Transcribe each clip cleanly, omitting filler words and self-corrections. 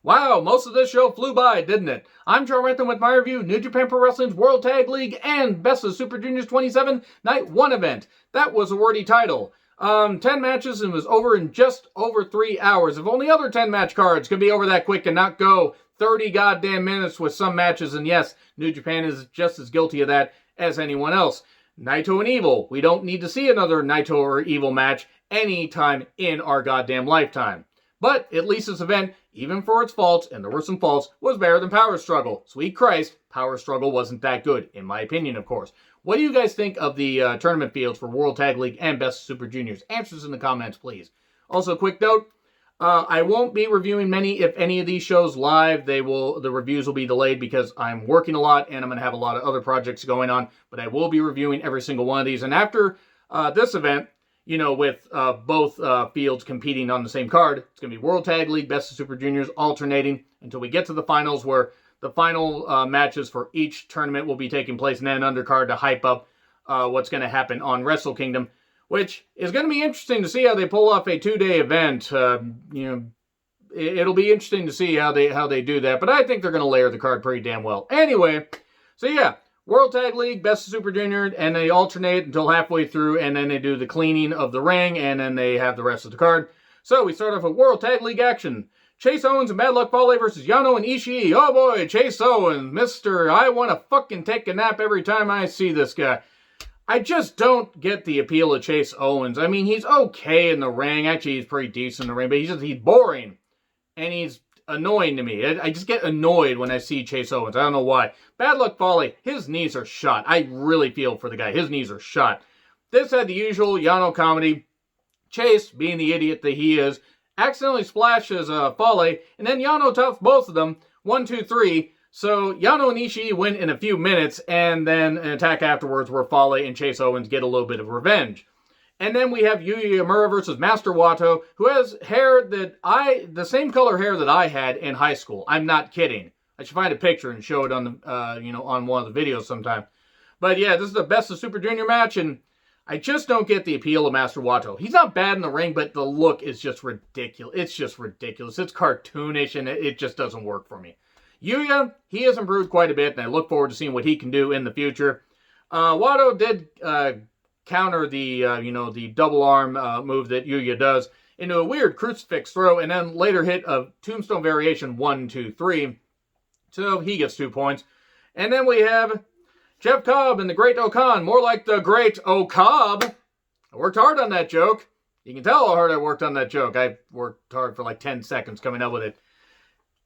Wow, most of this show flew by, didn't it? I'm Joe Rentham with my review, New Japan Pro Wrestling's World Tag League and Best of Super Juniors 27 Night 1 event. That was a wordy title. 10 matches and was over in just over 3 hours. If only other 10 match cards could be over that quick and not go 30 goddamn minutes with some matches. And yes, New Japan is just as guilty of that as anyone else. Naito and Evil. We don't need to see another Naito or Evil match anytime in our goddamn lifetime. But at least this event, even for its faults, and there were some faults, was better than Power Struggle. Sweet Christ, Power Struggle wasn't that good, in my opinion, of course. What do you guys think of the tournament fields for World Tag League and Best Super Juniors? Answers in the comments, please. Also, quick note, I won't be reviewing many, if any of these shows live. The reviews will be delayed because I'm working a lot and I'm going to have a lot of other projects going on. But I will be reviewing every single one of these. And after this event, you know, with both fields competing on the same card, it's going to be World Tag League, Best of Super Juniors, alternating until we get to the finals, where the final matches for each tournament will be taking place, and then undercard to hype up what's going to happen on Wrestle Kingdom, which is going to be interesting to see how they pull off a 2-day event. It'll be interesting to see how they do that, but I think they're going to layer the card pretty damn well. Anyway, so yeah. World Tag League, Best of Super Junior, and they alternate until halfway through, and then they do the cleaning of the ring, and then they have the rest of the card. So we start off with World Tag League action. Chase Owens and Bad Luck Fale versus Yano and Ishii. Oh boy, Chase Owens, Mr. I want to fucking take a nap every time I see this guy. I just don't get the appeal of Chase Owens. I mean, he's okay in the ring. Actually, he's pretty decent in the ring, but he's boring. And he's annoying to me. I just get annoyed when I see Chase Owens. I don't know why. Bad Luck Fale, his knees are shot. I really feel for the guy. His knees are shot. This had the usual Yano comedy. Chase, being the idiot that he is, accidentally splashes Fale, and then Yano toughs both of them. 1, 2, 3. So Yano and Ishii win in a few minutes, and then an attack afterwards where Fale and Chase Owens get a little bit of revenge. And then we have Yuya Mura versus Master Watto, who has hair the same color hair that I had in high school. I'm not kidding. I should find a picture and show it on the, on one of the videos sometime. But yeah, this is the Best of Super Junior match, and I just don't get the appeal of Master Watto. He's not bad in the ring, but the look is just ridiculous. It's just ridiculous. It's cartoonish, and it just doesn't work for me. Yuya, he has improved quite a bit, and I look forward to seeing what he can do in the future. Watto did counter the double arm move that Yuya does into a weird crucifix throw, and then later hit a tombstone variation 1, 2, 3. So he gets 2 points. And then we have Jeff Cobb and the Great Okan, more like the Great O-Cobb. I worked hard on that joke. You can tell how hard I worked on that joke. I worked hard for like 10 seconds coming up with it.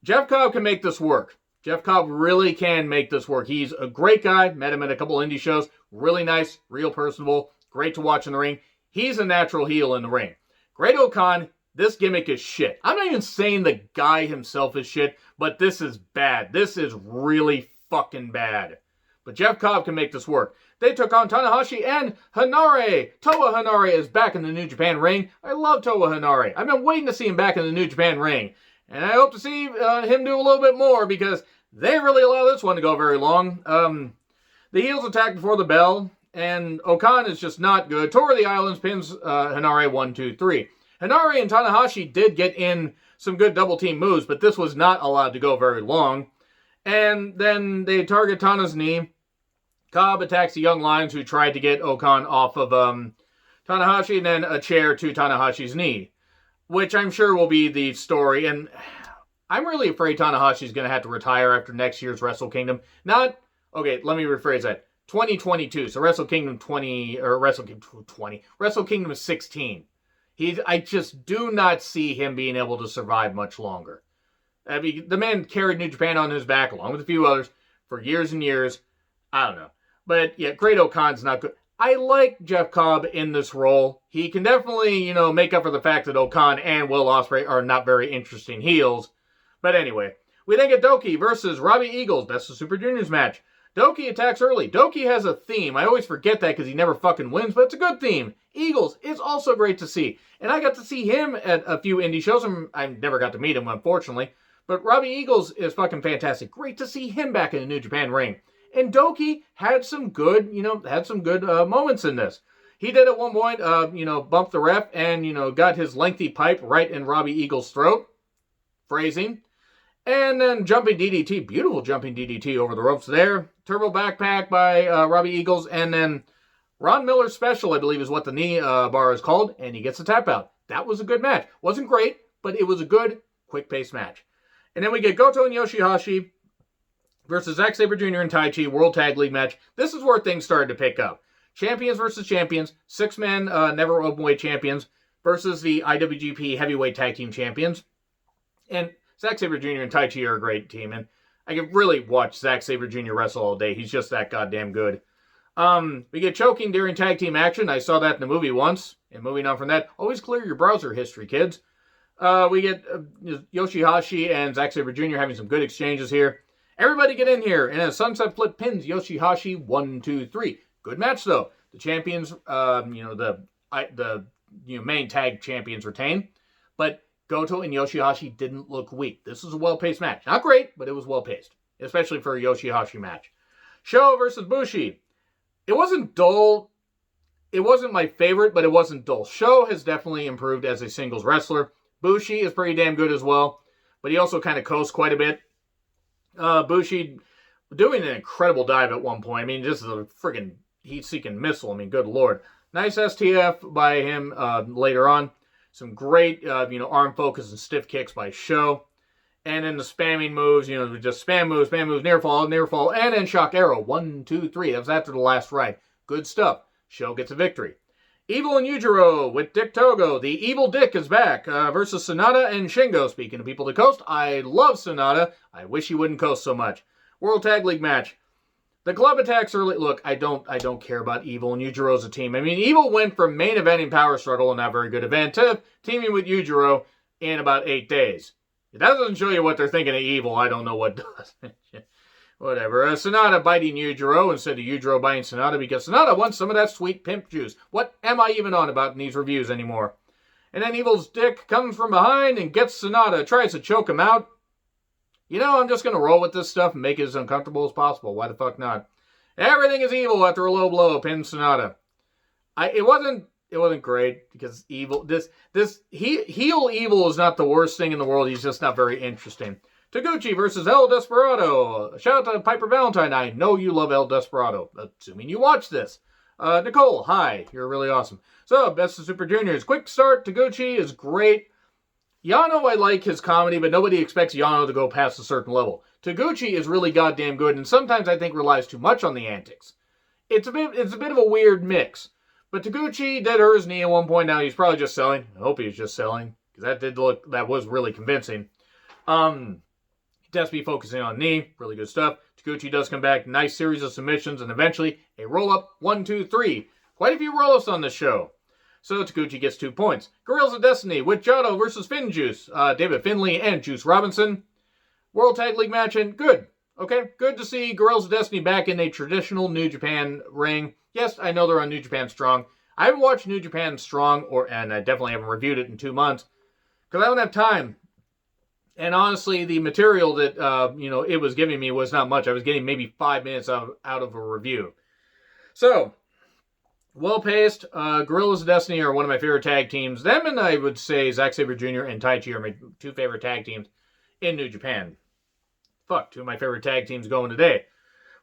Jeff Cobb can make this work. Jeff Cobb really can make this work. He's a great guy. Met him at a couple indie shows. Really nice, real personable, great to watch in the ring. He's a natural heel in the ring. Great Okan, this gimmick is shit. I'm not even saying the guy himself is shit, but this is bad. This is really fucking bad. But Jeff Cobb can make this work. They took on Tanahashi and Hanare. Toa Hanare is back in the New Japan ring. I love Toa Hanare. I've been waiting to see him back in the New Japan ring. And I hope to see him do a little bit more, because they really allow this one to go very long. The heels attack before the bell, and Okan is just not good. Tour of the Islands pins Hanare 1, 2, 3. Hanare and Tanahashi did get in some good double team moves, but this was not allowed to go very long. And then they target Tana's knee. Cobb attacks the Young Lions, who tried to get Okan off of Tanahashi, and then a chair to Tanahashi's knee, which I'm sure will be the story. And I'm really afraid Tanahashi's going to have to retire after next year's Wrestle Kingdom. Okay, let me rephrase that. 2022, so Wrestle Kingdom 20, or Wrestle Kingdom 20, Wrestle Kingdom 16. I just do not see him being able to survive much longer. I mean, the man carried New Japan on his back, along with a few others, for years and years. I don't know. But yeah, Great Okan's not good. I like Jeff Cobb in this role. He can definitely, make up for the fact that Okan and Will Ospreay are not very interesting heels. But anyway, we then get Doki versus Robbie Eagles, Best of Super Juniors match. Doki attacks early. Doki has a theme. I always forget that because he never fucking wins, but it's a good theme. Eagles is also great to see. And I got to see him at a few indie shows. I never got to meet him, unfortunately. But Robbie Eagles is fucking fantastic. Great to see him back in the New Japan ring. And Doki had some good, moments in this. He did at one point, bump the ref and, got his lengthy pipe right in Robbie Eagles' throat. Phrasing. And then jumping DDT, beautiful jumping DDT over the ropes there. Turbo backpack by Robbie Eagles, and then Ron Miller's special, I believe, is what the knee bar is called, and he gets a tap out. That was a good match. Wasn't great, but it was a good, quick-paced match. And then we get Goto and Yoshihashi versus Zack Sabre Jr. and Taichi, World Tag League match. This is where things started to pick up. Champions versus champions, six-man never openweight champions versus the IWGP Heavyweight Tag Team Champions. And Zack Sabre Jr. and Taichi are a great team, and I could really watch Zack Sabre Jr. wrestle all day. He's just that goddamn good. We get choking during tag team action. I saw that in the movie once. And moving on from that, always clear your browser history, kids. We get Yoshihashi and Zack Sabre Jr. having some good exchanges here. Everybody get in here. And a sunset flip pins Yoshihashi 1, 2, 3. Good match, though. The champions, the main tag champions retain. But Goto and Yoshihashi didn't look weak. This was a well-paced match. Not great, but it was well-paced. Especially for a Yoshihashi match. Sho versus Bushi. It wasn't dull. It wasn't my favorite, but it wasn't dull. Sho has definitely improved as a singles wrestler. Bushi is pretty damn good as well, but he also kind of coasts quite a bit. Bushi doing an incredible dive at one point. I mean, just a friggin' heat-seeking missile. I mean, good lord. Nice STF by him later on. Some great, arm focus and stiff kicks by Sho. And then the spamming moves, just spam moves, near fall, and then shock arrow. 1, 2, 3. That was after the last ride. Good stuff. Sho gets a victory. Evil and Yujiro with Dick Togo. The Evil Dick is back versus Sonata and Shingo. Speaking of people to coast, I love Sonata. I wish he wouldn't coast so much. World Tag League match. The club attacks early. Look, I don't care about Evil and Yujiro as a team. I mean, Evil went from main eventing Power Struggle, a not very good event, to teaming with Yujiro in about 8 days. If that doesn't show you what they're thinking of Evil, I don't know what does. Whatever. Sonata biting Yujiro instead of Yujiro biting Sonata because Sonata wants some of that sweet pimp juice. What am I even on about in these reviews anymore? And then Evil's dick comes from behind and gets Sonata, tries to choke him out. I'm just going to roll with this stuff and make it as uncomfortable as possible. Why the fuck not? Everything is Evil after a low blow, pins Sonata. It wasn't great because Evil, heel Evil is not the worst thing in the world. He's just not very interesting. Taguchi versus El Desperado. Shout out to Piper Valentine. I know you love El Desperado, assuming you watch this. Nicole, hi. You're really awesome. So, Best of Super Juniors. Quick start. Taguchi is great. Yano, I like his comedy, but nobody expects Yano to go past a certain level. Taguchi is really goddamn good, and sometimes I think relies too much on the antics. It's a bit of a weird mix. But Taguchi did hurt his knee at one point. Now he's probably just selling. I hope he was just selling, because that was really convincing. Despy focusing on knee, really good stuff. Taguchi does come back, nice series of submissions, and eventually a roll-up, 1, 2, 3. Quite a few roll-ups on this show. So Taguchi gets 2 points. Gorillas of Destiny with Jotto versus Finn Juice. David Finlay and Juice Robinson. World Tag League match, and good. Okay, good to see Gorillas of Destiny back in a traditional New Japan ring. Yes, I know they're on New Japan Strong. I haven't watched New Japan Strong, and I definitely haven't reviewed it in 2 months, because I don't have time. And honestly, the material that, it was giving me was not much. I was getting maybe 5 minutes out of a review. So, well-paced. Gorillas of Destiny are one of my favorite tag teams. Them and I would say Zack Sabre Jr. and Taichi are my 2 favorite tag teams in New Japan. 2 of my favorite tag teams going today.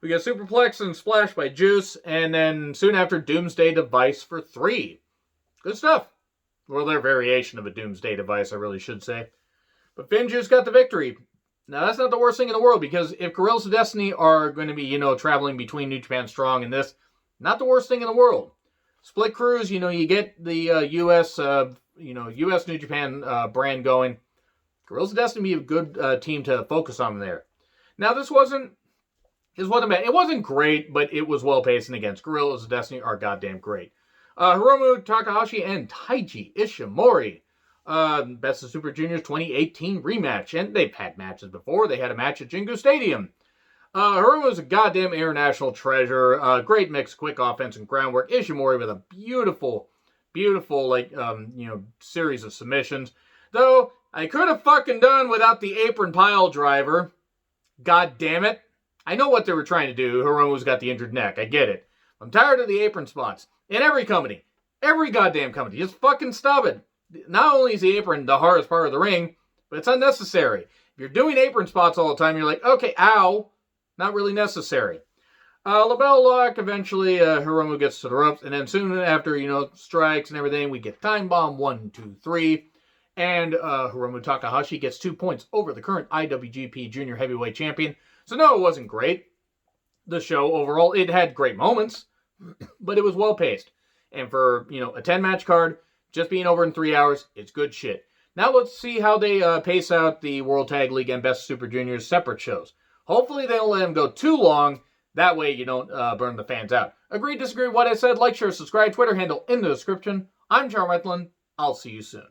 We got Superplex and Splash by Juice, and then soon after, Doomsday Device for 3. Good stuff. Well, their variation of a Doomsday Device, I really should say. But Finn Juice got the victory. Now, that's not the worst thing in the world, because if Gorillas of Destiny are going to be, traveling between New Japan Strong and this, not the worst thing in the world. Split Cruise, you get the U.S. New Japan brand going. Gorillas of Destiny would be a good team to focus on there. Now, this wasn't bad. It wasn't great, but it was well-paced, and against Gorillas of Destiny are goddamn great. Hiromu Takahashi and Taiji Ishimori. Best of Super Juniors 2018 rematch. And they've had matches before. They had a match at Jingu Stadium. Hiromu is a goddamn international treasure. Great mix, quick offense and groundwork. Ishimori with a beautiful, series of submissions. Though, I could have fucking done without the apron pile driver. God damn it. I know what they were trying to do. Hiromu's got the injured neck. I get it. I'm tired of the apron spots. In every company. Every goddamn company. Just fucking stop it. Not only is the apron the hardest part of the ring, but it's unnecessary. If you're doing apron spots all the time, you're like, okay, ow, not really necessary. LaBelle lock, eventually Hiromu gets to the ropes, and then soon after, strikes and everything, we get time bomb 1, 2, 3, and Hiromu Takahashi gets 2 points over the current IWGP Junior Heavyweight Champion. So no, it wasn't great. The show overall, it had great moments, but it was well paced. And for, a 10-match card, just being over in 3 hours, it's good shit. Now let's see how they pace out the World Tag League and Best Super Juniors separate shows. Hopefully they don't let them go too long. That way you don't burn the fans out. Agree, disagree with what I said? Like, share, subscribe, Twitter handle in the description. I'm Charm Wetland. I'll see you soon.